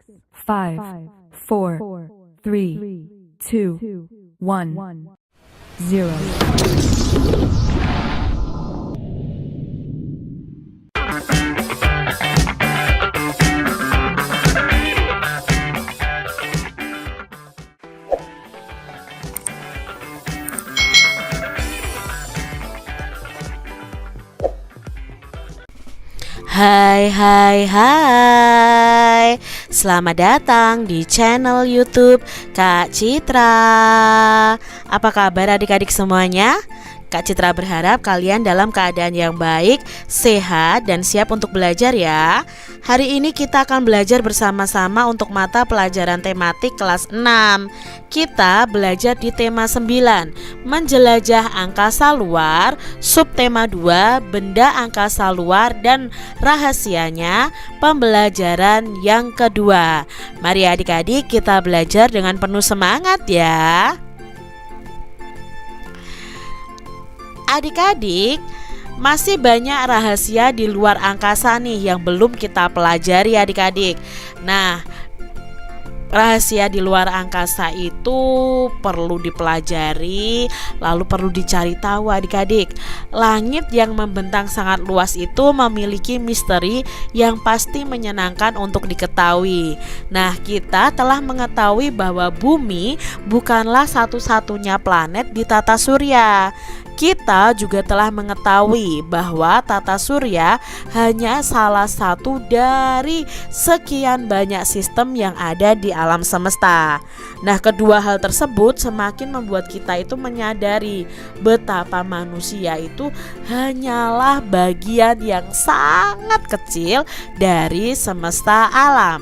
5, 4, 3, 2, 1, 0. Hai, selamat datang di channel YouTube Kak Citra. Apa kabar adik-adik semuanya? Kak Citra berharap kalian dalam keadaan yang baik, sehat, dan siap untuk belajar ya. Hari ini kita akan belajar bersama-sama untuk mata pelajaran tematik kelas 6. Kita belajar di tema 9, menjelajah angkasa luar, subtema 2, benda angkasa luar dan rahasianya, pembelajaran yang kedua. Mari adik-adik kita belajar dengan penuh semangat ya. Adik-adik, masih banyak rahasia di luar angkasa nih yang belum kita pelajari adik-adik. Nah, rahasia di luar angkasa itu perlu dipelajari, lalu perlu dicari tahu adik-adik. Langit yang membentang sangat luas itu memiliki misteri yang pasti menyenangkan untuk diketahui. Nah, kita telah mengetahui bahwa bumi bukanlah satu-satunya planet di tata surya. Kita juga telah mengetahui bahwa tata surya hanya salah satu dari sekian banyak sistem yang ada di alam semesta. Nah, kedua hal tersebut semakin membuat kita itu menyadari betapa manusia itu hanyalah bagian yang sangat kecil dari semesta alam.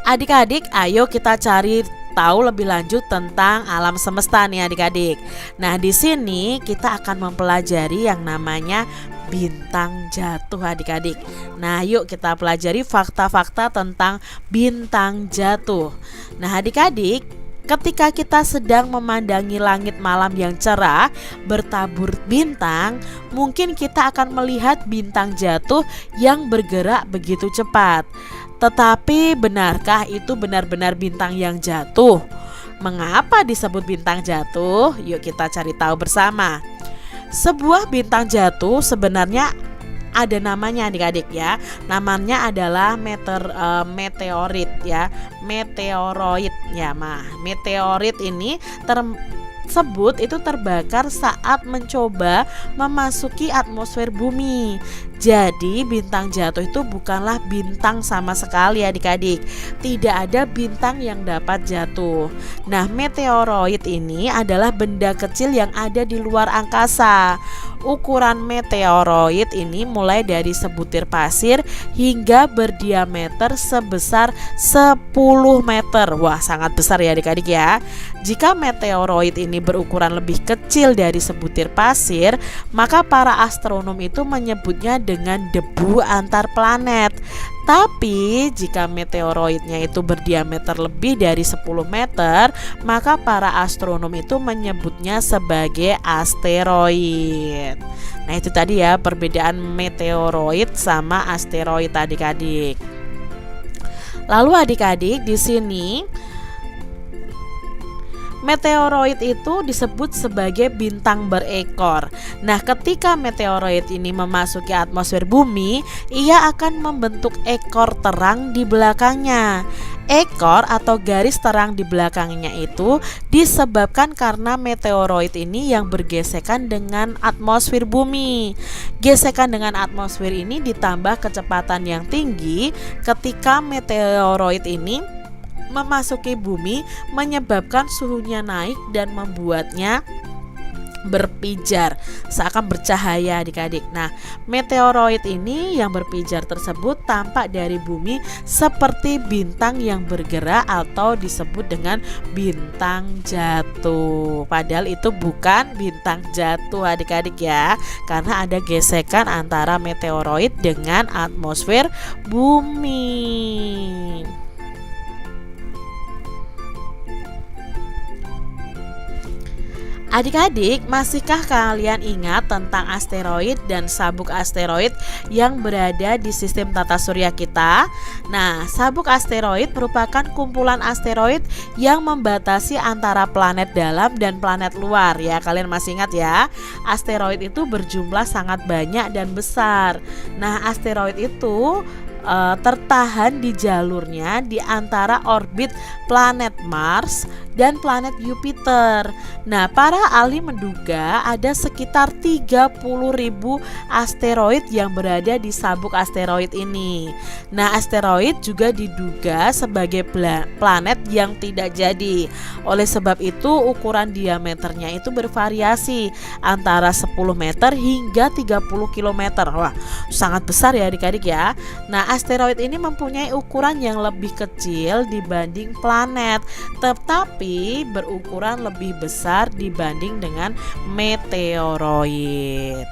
Adik-adik, ayo kita cari tahu lebih lanjut tentang alam semesta nih adik-adik. Nah, di sini kita akan mempelajari yang namanya bintang jatuh adik-adik. Nah, yuk kita pelajari fakta-fakta tentang bintang jatuh. Nah, adik-adik, ketika kita sedang memandangi langit malam yang cerah bertabur bintang, mungkin kita akan melihat bintang jatuh yang bergerak begitu cepat. Tetapi benarkah itu benar-benar bintang yang jatuh? Mengapa disebut bintang jatuh? Yuk kita cari tahu bersama. Sebuah bintang jatuh sebenarnya ada namanya adik-adik ya. Namanya adalah meteorit ya. Meteoroid ya, meteorit ini tersebut itu terbakar saat mencoba memasuki atmosfer bumi. Jadi bintang jatuh itu bukanlah bintang sama sekali adik-adik. Tidak ada bintang yang dapat jatuh. Nah, meteoroid ini adalah benda kecil yang ada di luar angkasa. Ukuran meteoroid ini mulai dari sebutir pasir hingga berdiameter sebesar 10 meter. Wah, sangat besar ya adik-adik ya. Jika meteoroid ini berukuran lebih kecil dari sebutir pasir, maka para astronom itu menyebutnya dengan debu antar planet. Tapi jika meteoroidnya itu berdiameter lebih dari 10 meter, maka para astronom itu menyebutnya sebagai asteroid. Nah, itu tadi ya perbedaan meteoroid sama asteroid adik-adik. Lalu adik-adik, di sini meteoroid itu disebut sebagai bintang berekor. Nah, ketika meteoroid ini memasuki atmosfer bumi, ia akan membentuk ekor terang di belakangnya. Ekor atau garis terang di belakangnya itu disebabkan karena meteoroid ini yang bergesekan dengan atmosfer bumi. Gesekan dengan atmosfer ini ditambah kecepatan yang tinggi ketika meteoroid ini memasuki bumi, menyebabkan suhunya naik dan membuatnya berpijar seakan bercahaya adik-adik. Nah, meteoroid ini yang berpijar tersebut tampak dari bumi seperti bintang yang bergerak atau disebut dengan bintang jatuh. Padahal itu bukan bintang jatuh adik-adik ya, karena ada gesekan antara meteoroid dengan atmosfer bumi. Adik-adik, masihkah kalian ingat tentang asteroid dan sabuk asteroid yang berada di sistem tata surya kita? Nah, sabuk asteroid merupakan kumpulan asteroid yang membatasi antara planet dalam dan planet luar ya. Kalian masih ingat ya? Asteroid itu berjumlah sangat banyak dan besar. Nah, asteroid itu tertahan di jalurnya di antara orbit planet Mars dan planet Jupiter. Nah, para ahli menduga ada sekitar 30.000 asteroid yang berada di sabuk asteroid ini. Nah, asteroid juga diduga sebagai planet yang tidak jadi. Oleh sebab itu, ukuran diameternya itu bervariasi antara 10 meter hingga 30 km. Wah, sangat besar ya adik-adik ya. Nah, asteroid ini mempunyai ukuran yang lebih kecil dibanding planet, tetapi berukuran lebih besar dibanding dengan meteoroid.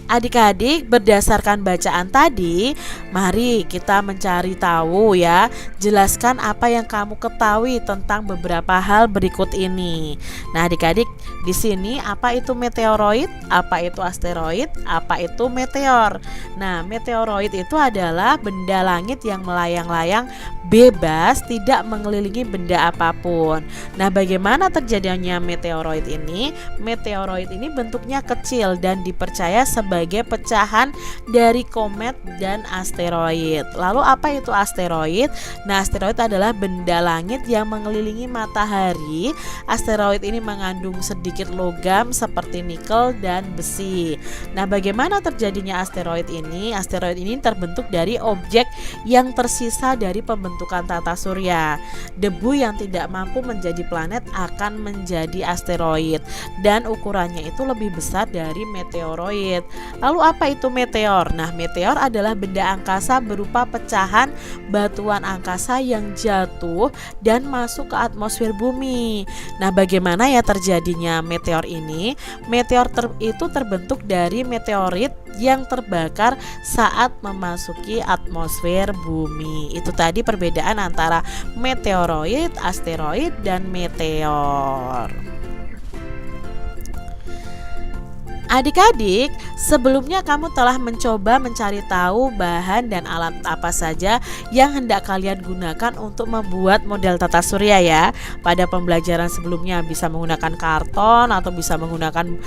Adik-adik, berdasarkan bacaan tadi, mari kita mencari tahu ya. Jelaskan apa yang kamu ketahui tentang beberapa hal berikut ini. Nah, adik-adik, di sini apa itu meteoroid, apa itu asteroid, apa itu meteor. Nah, meteoroid itu adalah benda langit yang melayang-layang bebas, tidak mengelilingi benda apapun. Nah, bagaimana terjadinya meteoroid ini? Meteoroid ini bentuknya kecil dan dipercaya sebagai pecahan dari komet dan asteroid. Lalu apa itu asteroid? Nah, asteroid adalah benda langit yang mengelilingi matahari. Asteroid ini mengandung sedikit logam seperti nikel dan besi. Nah, bagaimana terjadinya asteroid ini? Asteroid ini terbentuk dari objek yang tersisa dari pembentukan tata surya. Debu yang tidak mampu menjadi planet akan menjadi asteroid dan ukurannya itu lebih besar dari meteoroid. Lalu apa itu meteor? Nah, meteor adalah benda angkasa berupa pecahan batuan angkasa yang jatuh dan masuk ke atmosfer bumi. Nah, bagaimana ya terjadinya meteor ini? Meteor itu terbentuk dari meteorit yang terbakar saat memasuki atmosfer bumi. Itu tadi perbedaan antara meteoroid, asteroid, dan meteor. Adik-adik, sebelumnya kamu telah mencoba mencari tahu bahan dan alat apa saja yang hendak kalian gunakan untuk membuat model tata surya ya. Pada pembelajaran sebelumnya bisa menggunakan karton atau bisa menggunakan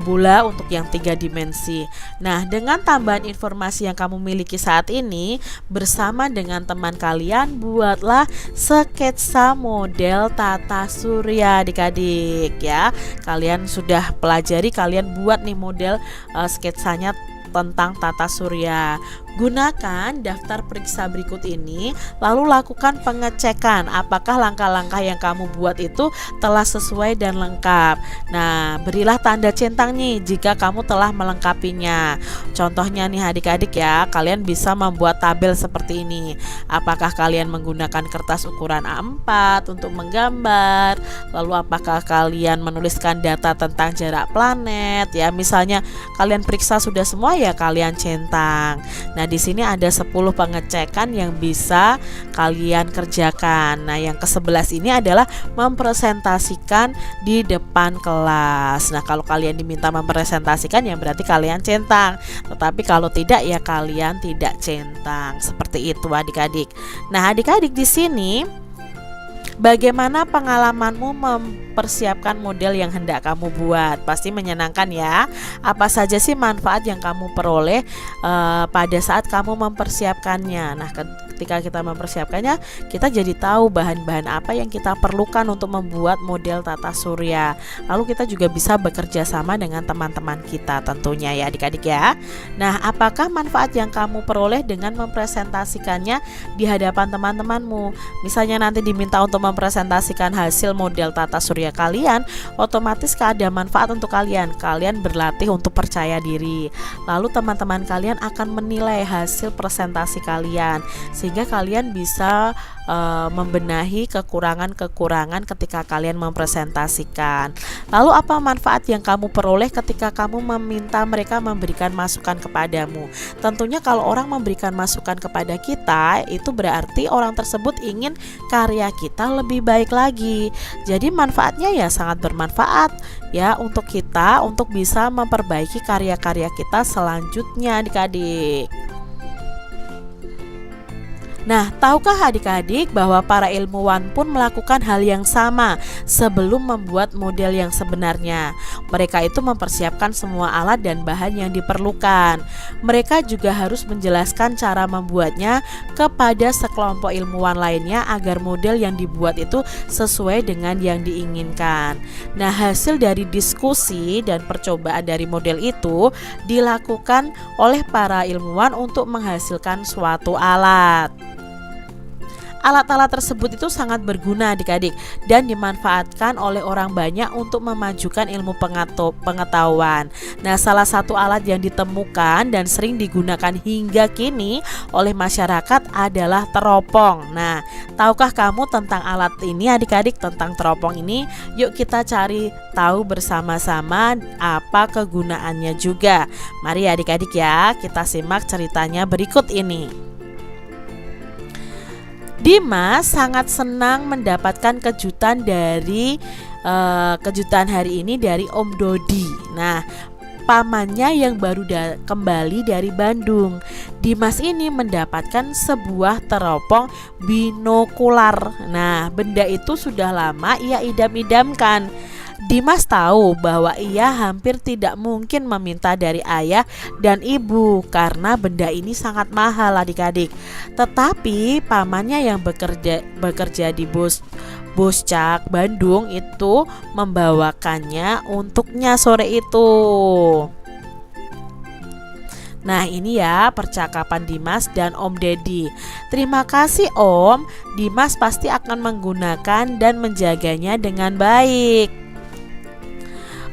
bola untuk yang 3 dimensi. Nah, dengan tambahan informasi yang kamu miliki saat ini, bersama dengan teman kalian buatlah sketsa model tata surya adik-adik ya. Kalian sudah pelajari, kalian buat nih model sketsanya tentang tata surya. Gunakan daftar periksa berikut ini, lalu lakukan pengecekan apakah langkah-langkah yang kamu buat itu telah sesuai dan lengkap. Nah, berilah tanda centang nih jika kamu telah melengkapinya. Contohnya nih adik-adik ya, kalian bisa membuat tabel seperti ini. Apakah kalian menggunakan kertas ukuran A4 untuk menggambar? Lalu apakah kalian menuliskan data tentang jarak planet? Ya, misalnya kalian periksa sudah semua ya kalian centang. Nah, di sini ada 10 pengecekan yang bisa kalian kerjakan. Nah, yang ke-11 ini adalah mempresentasikan di depan kelas. Nah, kalau kalian diminta mempresentasikan ya berarti kalian centang. Tetapi kalau tidak ya kalian tidak centang. Seperti itu adik-adik. Nah, adik-adik di sini bagaimana pengalamanmu mempersiapkan model yang hendak kamu buat? Pasti menyenangkan ya. Apa saja sih manfaat yang kamu peroleh pada saat kamu mempersiapkannya? Nah, ketika kita mempersiapkannya, kita jadi tahu bahan-bahan apa yang kita perlukan untuk membuat model tata surya. Lalu kita juga bisa bekerja sama dengan teman-teman kita tentunya ya adik-adik ya. Nah, apakah manfaat yang kamu peroleh dengan mempresentasikannya di hadapan teman-temanmu? Misalnya nanti diminta untuk mempresentasikan hasil model tata surya kalian, otomatis ada manfaat untuk kalian. Kalian berlatih untuk percaya diri. Lalu teman-teman kalian akan menilai hasil presentasi kalian, sehingga kalian bisa membenahi kekurangan-kekurangan ketika kalian mempresentasikan. Lalu apa manfaat yang kamu peroleh ketika kamu meminta mereka memberikan masukan kepadamu? Tentunya kalau orang memberikan masukan kepada kita, itu berarti orang tersebut ingin karya kita lebih baik lagi. Jadi manfaatnya ya sangat bermanfaat ya untuk kita untuk bisa memperbaiki karya-karya kita selanjutnya adik-adik. Nah, tahukah adik-adik bahwa para ilmuwan pun melakukan hal yang sama sebelum membuat model yang sebenarnya. Mereka itu mempersiapkan semua alat dan bahan yang diperlukan. Mereka juga harus menjelaskan cara membuatnya kepada sekelompok ilmuwan lainnya agar model yang dibuat itu sesuai dengan yang diinginkan. Nah, hasil dari diskusi dan percobaan dari model itu dilakukan oleh para ilmuwan untuk menghasilkan suatu alat. Alat-alat tersebut itu sangat berguna adik-adik dan dimanfaatkan oleh orang banyak untuk memajukan ilmu pengetahuan. Nah, salah satu alat yang ditemukan dan sering digunakan hingga kini oleh masyarakat adalah teropong. Nah, tahukah kamu tentang alat ini adik-adik, tentang teropong ini? Yuk kita cari tahu bersama-sama apa kegunaannya juga. Mari adik-adik ya, kita simak ceritanya berikut ini. Dimas sangat senang mendapatkan kejutan hari ini dari Om Dodi. Nah, pamannya yang baru kembali dari Bandung. Dimas ini mendapatkan sebuah teropong binokular. Nah, benda itu sudah lama ia idam-idamkan. Dimas tahu bahwa ia hampir tidak mungkin meminta dari ayah dan ibu karena benda ini sangat mahal adik-adik. Tetapi pamannya yang bekerja di Boscak Bandung itu membawakannya untuknya sore itu. Nah, ini ya percakapan Dimas dan Om Dedi. Terima kasih Om, Dimas pasti akan menggunakan dan menjaganya dengan baik.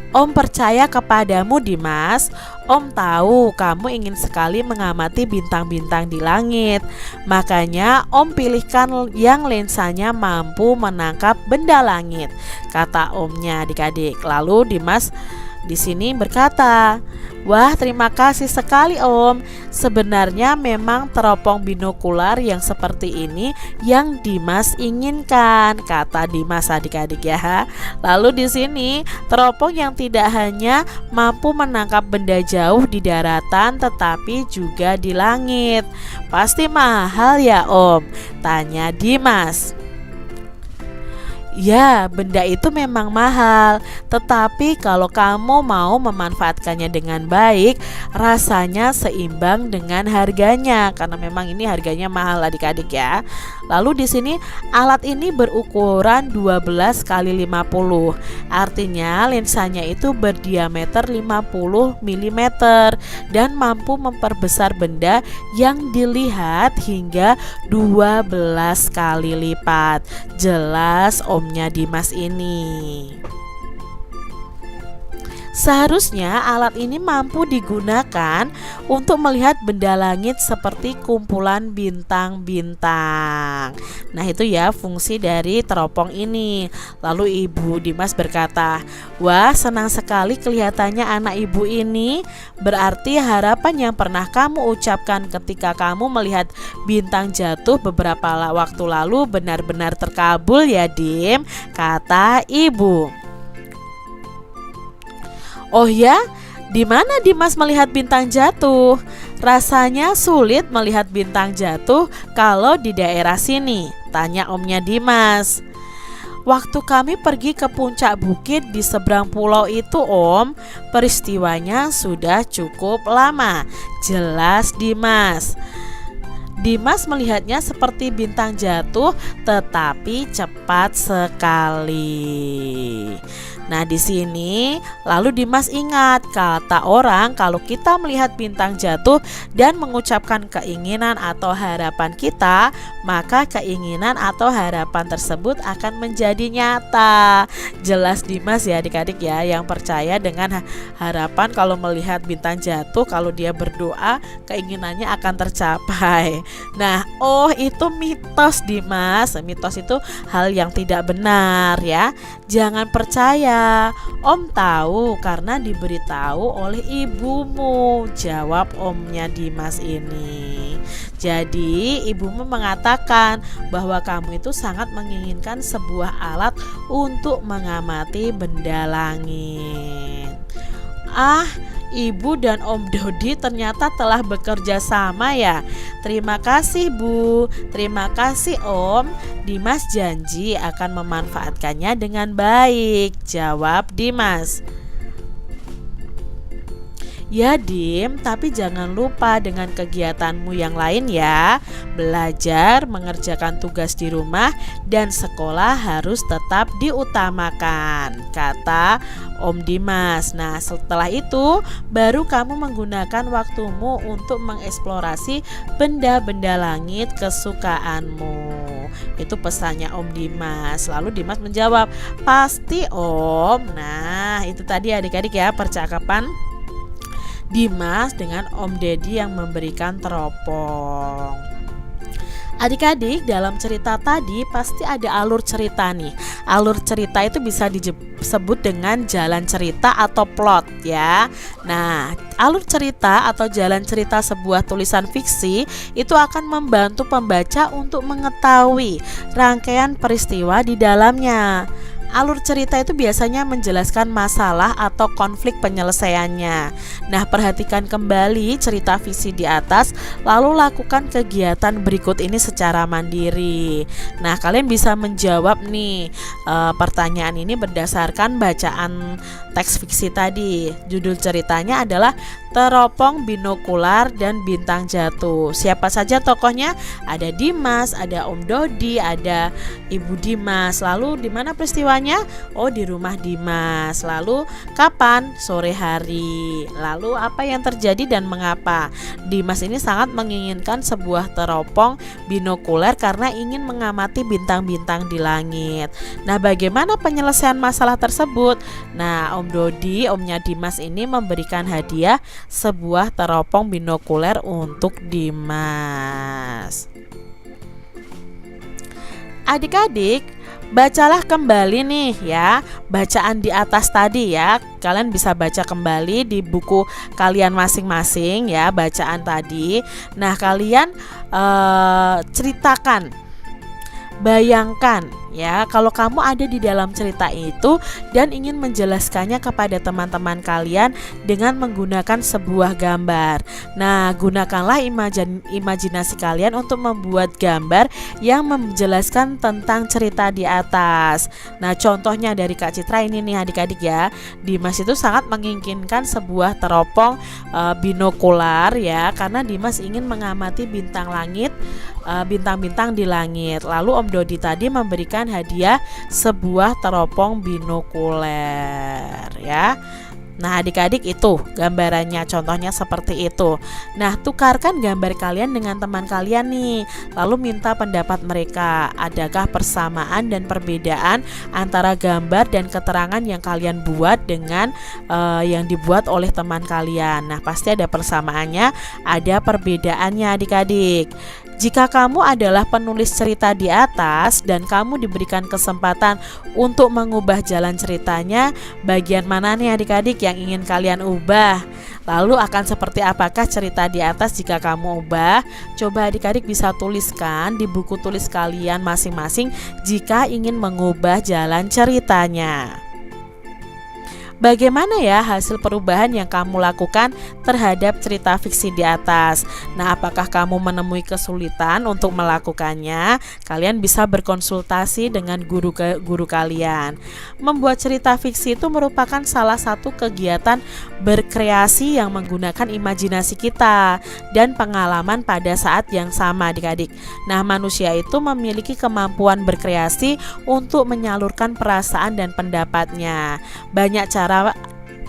Om percaya kepadamu Dimas. Om tahu kamu ingin sekali mengamati bintang-bintang di langit. Makanya Om pilihkan yang lensanya mampu menangkap benda langit, kata omnya adik-adik. Lalu Dimas di sini berkata, "Wah, terima kasih sekali Om. Sebenarnya memang teropong binokular yang seperti ini yang Dimas inginkan," kata Dimas adik-adik ya. Lalu di sini teropong yang tidak hanya mampu menangkap benda jauh di daratan tetapi juga di langit. Pasti mahal ya Om? Tanya Dimas. Ya, benda itu memang mahal, tetapi kalau kamu mau memanfaatkannya dengan baik, rasanya seimbang dengan harganya, karena memang ini harganya mahal adik-adik ya. Lalu di sini alat ini berukuran 12 kali 50. Artinya lensanya itu berdiameter 50 mm dan mampu memperbesar benda yang dilihat hingga 12 kali lipat. Jelas omnya Dimas ini. Seharusnya alat ini mampu digunakan untuk melihat benda langit seperti kumpulan bintang-bintang. Nah, itu ya fungsi dari teropong ini. Lalu Ibu Dimas berkata, "Wah, senang sekali kelihatannya anak ibu ini. Berarti harapan yang pernah kamu ucapkan ketika kamu melihat bintang jatuh beberapa waktu lalu benar-benar terkabul ya, Dim," kata ibu. "Oh ya, di mana Dimas melihat bintang jatuh? Rasanya sulit melihat bintang jatuh kalau di daerah sini," tanya omnya Dimas. "Waktu kami pergi ke puncak bukit di seberang pulau itu Om, peristiwanya sudah cukup lama," jelas Dimas. Dimas melihatnya seperti bintang jatuh tetapi cepat sekali. Nah, di sini lalu Dimas ingat kata orang kalau kita melihat bintang jatuh dan mengucapkan keinginan atau harapan kita, maka keinginan atau harapan tersebut akan menjadi nyata. Jelas Dimas ya adik-adik ya, yang percaya dengan harapan kalau melihat bintang jatuh, kalau dia berdoa keinginannya akan tercapai. Nah, itu mitos Dimas. Mitos itu hal yang tidak benar ya. Jangan percaya. Om tahu karena diberitahu oleh ibumu, jawab omnya Dimas ini. Jadi ibumu mengatakan bahwa kamu itu sangat menginginkan sebuah alat untuk mengamati benda langit. Ibu dan Om Dodi ternyata telah bekerja sama ya. Terima kasih Bu, terima kasih Om. Dimas janji akan memanfaatkannya dengan baik, jawab Dimas. Ya Dim, tapi jangan lupa dengan kegiatanmu yang lain ya. Belajar, mengerjakan tugas di rumah, dan sekolah harus tetap diutamakan, kata Om Dimas. Nah setelah itu baru kamu menggunakan waktumu untuk mengeksplorasi benda-benda langit kesukaanmu. Itu pesannya Om Dimas. Lalu Dimas menjawab, pasti Om. Nah itu tadi adik-adik ya percakapan Dimas dengan Om Deddy yang memberikan teropong. Adik-adik, dalam cerita tadi pasti ada alur cerita nih. Alur cerita itu bisa disebut dengan jalan cerita atau plot ya. Nah, alur cerita atau jalan cerita sebuah tulisan fiksi itu akan membantu pembaca untuk mengetahui rangkaian peristiwa di dalamnya. Alur cerita itu biasanya menjelaskan masalah atau konflik penyelesaiannya. Nah, perhatikan kembali cerita visi di atas, lalu lakukan kegiatan berikut ini secara mandiri. Nah, kalian bisa menjawab nih pertanyaan ini berdasarkan bacaan teks fiksi tadi. Judul ceritanya adalah Teropong, Binokular, dan Bintang Jatuh. Siapa saja tokohnya? Ada Dimas, ada Om Dodi, ada Ibu Dimas. Lalu di mana peristiwanya? Oh, di rumah Dimas. Lalu kapan? Sore hari. Lalu apa yang terjadi dan mengapa? Dimas ini sangat menginginkan sebuah teropong binokuler karena ingin mengamati bintang-bintang di langit. Nah, bagaimana penyelesaian masalah tersebut? Nah, Om Dodi, omnya Dimas ini memberikan hadiah sebuah teropong binokuler untuk Dimas. Adik-adik, bacalah kembali nih ya bacaan di atas tadi ya. Kalian bisa baca kembali di buku kalian masing-masing ya bacaan tadi. Nah, kalian ceritakan, bayangkan ya kalau kamu ada di dalam cerita itu dan ingin menjelaskannya kepada teman-teman kalian dengan menggunakan sebuah gambar. Nah, gunakanlah imajinasi kalian untuk membuat gambar yang menjelaskan tentang cerita di atas. Nah, contohnya dari Kak Citra ini nih adik-adik ya. Dimas itu sangat menginginkan sebuah teropong binokular ya, karena Dimas ingin mengamati bintang langit, bintang-bintang di langit. Lalu Om Dodi tadi memberikan hadiah sebuah teropong binokuler ya. Nah, adik-adik itu gambarannya, contohnya seperti itu. Nah, tukarkan gambar kalian dengan teman kalian nih. Lalu minta pendapat mereka. Adakah persamaan dan perbedaan antara gambar dan keterangan yang kalian buat dengan yang dibuat oleh teman kalian? Nah, pasti ada persamaannya, ada perbedaannya adik-adik. Jika kamu adalah penulis cerita di atas dan kamu diberikan kesempatan untuk mengubah jalan ceritanya, bagian mana nih adik-adik yang ingin kalian ubah? Lalu akan seperti apakah cerita di atas jika kamu ubah? Coba adik-adik bisa tuliskan di buku tulis kalian masing-masing jika ingin mengubah jalan ceritanya. Bagaimana ya hasil perubahan yang kamu lakukan terhadap cerita fiksi di atas? Nah, apakah kamu menemui kesulitan untuk melakukannya? Kalian bisa berkonsultasi dengan guru kalian. Membuat cerita fiksi itu merupakan salah satu kegiatan berkreasi yang menggunakan imajinasi kita dan pengalaman pada saat yang sama adik-adik. Nah, manusia itu memiliki kemampuan berkreasi untuk menyalurkan perasaan dan pendapatnya. Banyak cara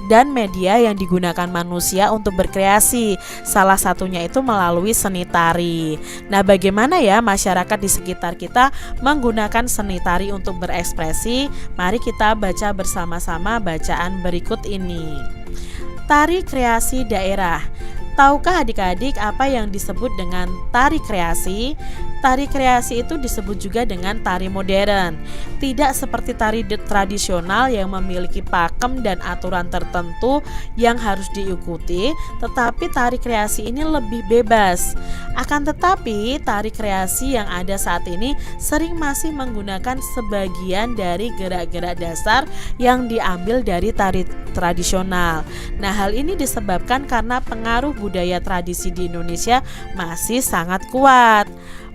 dan media yang digunakan manusia untuk berkreasi. Salah satunya itu melalui seni tari. Nah, bagaimana ya masyarakat di sekitar kita menggunakan seni tari untuk berekspresi? Mari kita baca bersama-sama bacaan berikut ini. Tari kreasi daerah. Tahukah adik-adik apa yang disebut dengan tari kreasi? Tari kreasi itu disebut juga dengan tari modern. Tidak seperti tari tradisional yang memiliki pakem dan aturan tertentu yang harus diikuti, tetapi tari kreasi ini lebih bebas. Akan tetapi, tari kreasi yang ada saat ini sering masih menggunakan sebagian dari gerak-gerak dasar yang diambil dari tari tradisional. Nah, hal ini disebabkan karena pengaruh budaya tradisi di Indonesia masih sangat kuat.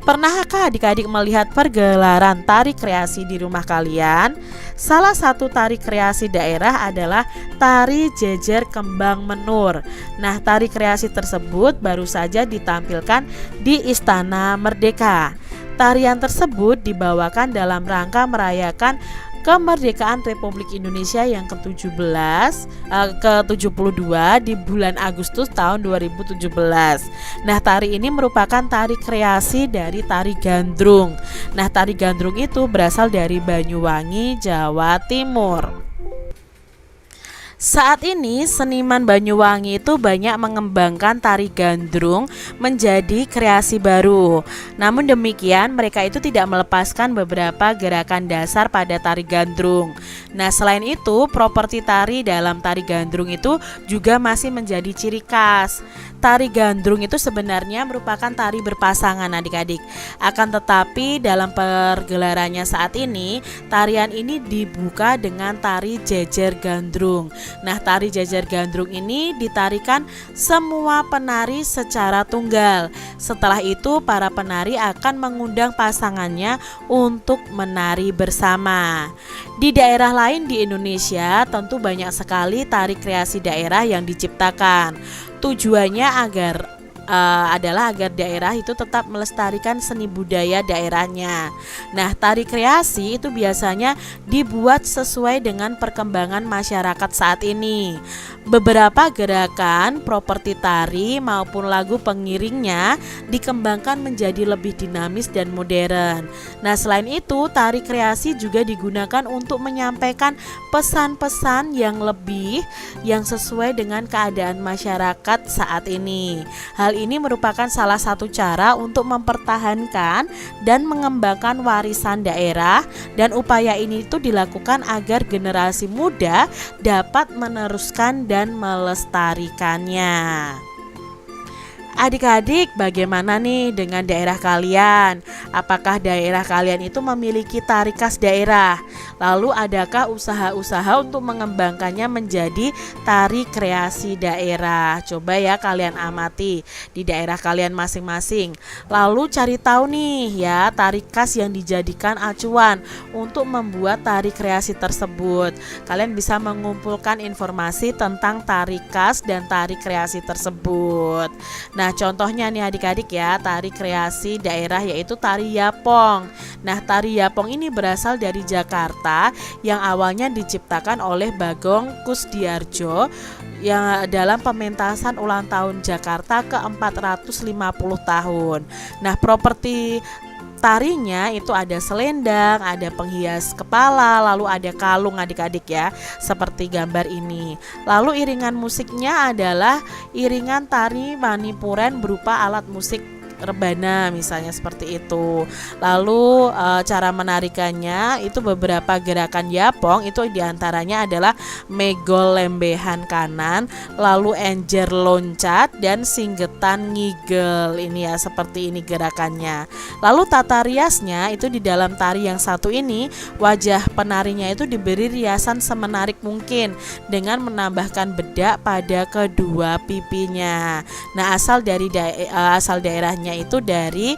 Pernahkah adik-adik melihat pergelaran tari kreasi di rumah kalian? Salah satu tari kreasi daerah adalah tari jejer kembang menur. Nah, tari kreasi tersebut baru saja ditampilkan di Istana Merdeka. Tarian tersebut dibawakan dalam rangka merayakan kemerdekaan Republik Indonesia yang ke-72 di bulan Agustus tahun 2017. Nah, tari ini merupakan tari kreasi dari tari gandrung. Nah, tari gandrung itu berasal dari Banyuwangi, Jawa Timur. Saat ini seniman Banyuwangi itu banyak mengembangkan tari gandrung menjadi kreasi baru. Namun demikian mereka itu tidak melepaskan beberapa gerakan dasar pada tari gandrung. Nah, selain itu properti tari dalam tari gandrung itu juga masih menjadi ciri khas. Tari gandrung itu sebenarnya merupakan tari berpasangan adik-adik. Akan tetapi dalam pergelarannya saat ini, tarian ini dibuka dengan tari jejer gandrung. Nah, tari jejer gandrung ini ditarikan semua penari secara tunggal. Setelah itu para penari akan mengundang pasangannya untuk menari bersama. Di daerah lain di Indonesia tentu banyak sekali tari kreasi daerah yang diciptakan. Tujuannya adalah agar daerah itu tetap melestarikan seni budaya daerahnya. Nah, tari kreasi itu biasanya dibuat sesuai dengan perkembangan masyarakat saat ini. Beberapa gerakan, properti tari maupun lagu pengiringnya dikembangkan menjadi lebih dinamis dan modern. Nah, selain itu, tari kreasi juga digunakan untuk menyampaikan pesan-pesan yang sesuai dengan keadaan masyarakat saat ini. Hal ini merupakan salah satu cara untuk mempertahankan dan mengembangkan warisan daerah, dan upaya ini itu dilakukan agar generasi muda dapat meneruskan dan melestarikannya. Adik-adik, bagaimana nih dengan daerah kalian? Apakah daerah kalian itu memiliki tari khas daerah? Lalu adakah usaha-usaha untuk mengembangkannya menjadi tari kreasi daerah? Coba ya kalian amati di daerah kalian masing-masing. Lalu cari tahu nih ya tari khas yang dijadikan acuan untuk membuat tari kreasi tersebut. Kalian bisa mengumpulkan informasi tentang tari khas dan tari kreasi tersebut. Nah, contohnya nih adik-adik ya, tari kreasi daerah yaitu tari Yapong. Nah, tari Yapong ini berasal dari Jakarta yang awalnya diciptakan oleh Bagong Kusdiardjo yang dalam pementasan ulang tahun Jakarta ke-450 tahun. Nah, properti tarinya itu ada selendang, ada penghias kepala, lalu ada kalung adik-adik ya, seperti gambar ini. Lalu iringan musiknya adalah iringan tari Manipuren berupa alat musik rebana misalnya seperti itu. Lalu cara menarikannya itu beberapa gerakan Yapong itu diantaranya adalah megol lembehan kanan, lalu enjer loncat, dan singgetan ngigel. Ini ya, seperti ini gerakannya. Lalu tata riasnya itu di dalam tari yang satu ini, wajah penarinya itu diberi riasan semenarik mungkin dengan menambahkan bedak pada kedua pipinya. Nah, asal daerahnya itu dari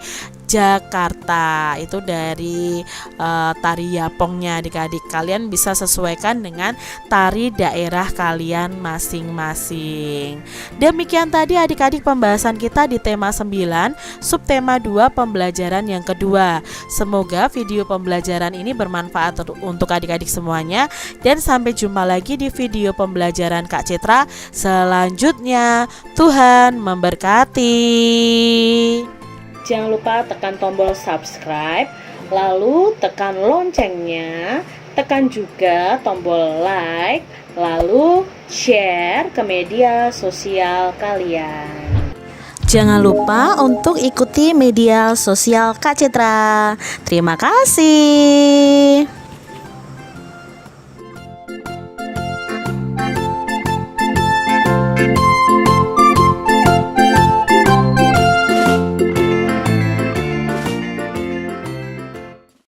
Jakarta, itu dari tari Yapongnya adik-adik. Kalian bisa sesuaikan dengan tari daerah kalian masing-masing. Demikian tadi adik-adik pembahasan kita di tema 9, subtema 2 pembelajaran yang kedua. Semoga video pembelajaran ini bermanfaat untuk adik-adik semuanya, dan sampai jumpa lagi di video pembelajaran Kak Citra selanjutnya. Tuhan memberkati. Jangan lupa tekan tombol subscribe, lalu tekan loncengnya, tekan juga tombol like, lalu share ke media sosial kalian. Jangan lupa untuk ikuti media sosial Kak Citra. Terima kasih.